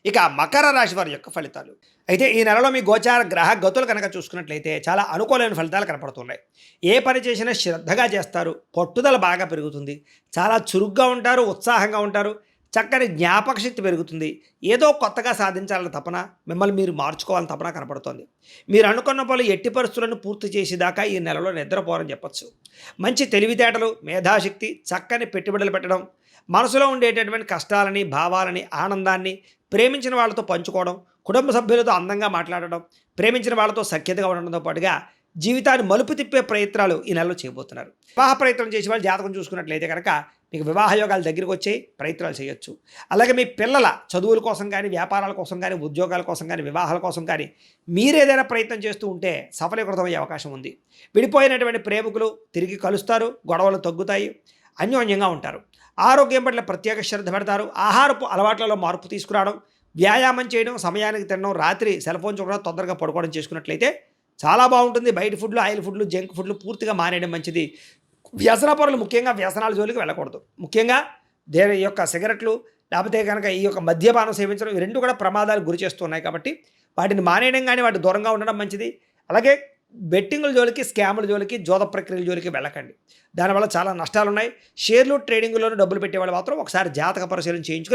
ఇక మకర రాశి వారి యొక్క ఫలితాలు. అయితే ఈ నెలలో మీ గోచార గ్రహ గతులు కనుక చూసుకున్నట్లయితే చాలా అనుకూలమైన ఫలితాలు కనపడుతున్నాయి. ఏ పని చేసినా శ్రద్ధగా చేస్తారు, పట్టుదల బాగా పెరుగుతుంది, చాలా చురుగ్గా ఉంటారు, ఉత్సాహంగా ఉంటారు, చక్కని జ్ఞాపక శక్తి పెరుగుతుంది, ఏదో కొత్తగా సాధించాలని తపన, మిమ్మల్ని మీరు మార్చుకోవాలని తపన కనపడుతోంది. మీరు అనుకున్న పనులు ఎట్టి పరిస్థితులను పూర్తి చేసేదాకా ఈ నెలలో నిద్రపోరని చెప్పొచ్చు. మంచి తెలివితేటలు, మేధాశక్తి, చక్కని పెట్టుబడులు పెట్టడం, మనసులో ఉండేటటువంటి కష్టాలని, భావాలని, ఆనందాన్ని ప్రేమించిన వాళ్ళతో పంచుకోవడం, కుటుంబ సభ్యులతో అందంగా మాట్లాడడం, ప్రేమించిన వాళ్ళతో సఖ్యతగా ఉండడంతో పాటుగా జీవితాన్ని మలుపు తిప్పే ప్రయత్నాలు ఈ నెలలో చేయబోతున్నారు. వివాహ ప్రయత్నం చేసే వాళ్ళు జాతకం చూసుకున్నట్లయితే కనుక మీకు వివాహ యోగాలు దగ్గరికి వచ్చే ప్రయత్నాలు చేయొచ్చు. అలాగే మీ పిల్లల చదువుల కోసం కానీ, వ్యాపారాల కోసం కానీ, ఉద్యోగాల కోసం కానీ, వివాహాల కోసం కానీ మీరేదైనా ప్రయత్నం చేస్తూ ఉంటే సఫలీకృతమయ్యే అవకాశం ఉంది. విడిపోయినటువంటి ప్రేమికులు తిరిగి కలుస్తారు, గొడవలు తగ్గుతాయి, అన్యోన్యంగా ఉంటారు. ఆరోగ్యం పట్ల ప్రత్యేక శ్రద్ధ పెడతారు. ఆహారపు అలవాట్లలో మార్పు తీసుకురావడం, వ్యాయామం చేయడం, సమయానికి తినడం, రాత్రి సెల్ ఫోన్ చూడడం, తొందరగా పడుకోవడం చేసుకున్నట్లయితే చాలా బాగుంటుంది. బయట ఫుడ్లు, ఆయిల్ ఫుడ్లు, జంక్ ఫుడ్లు పూర్తిగా మానేయడం మంచిది. వ్యసన పరులు ముఖ్యంగా వ్యసనాల జోలికి వెళ్ళకూడదు. ముఖ్యంగా ఈ యొక్క సిగరెట్లు లేకపోతే కనుక ఈ యొక్క మద్యపానం సేవించడం, ఈ రెండు కూడా ప్రమాదాలకు గురి చేస్తున్నాయి. కాబట్టి వాటిని మానేయడం కానీ వాటి దూరంగా ఉండడం మంచిది. అలాగే బెట్టింగుల జోలికి, స్కాముల జోలికి, జోద ప్రక్రియల జోలికి వెళ్ళకండి. దానివల్ల చాలా నష్టాలు ఉన్నాయి. షేర్లు, ట్రేడింగ్లోనూ డబ్బులు పెట్టేవాళ్ళు మాత్రం ఒకసారి జాతక పరిశీలన చేయించుకొని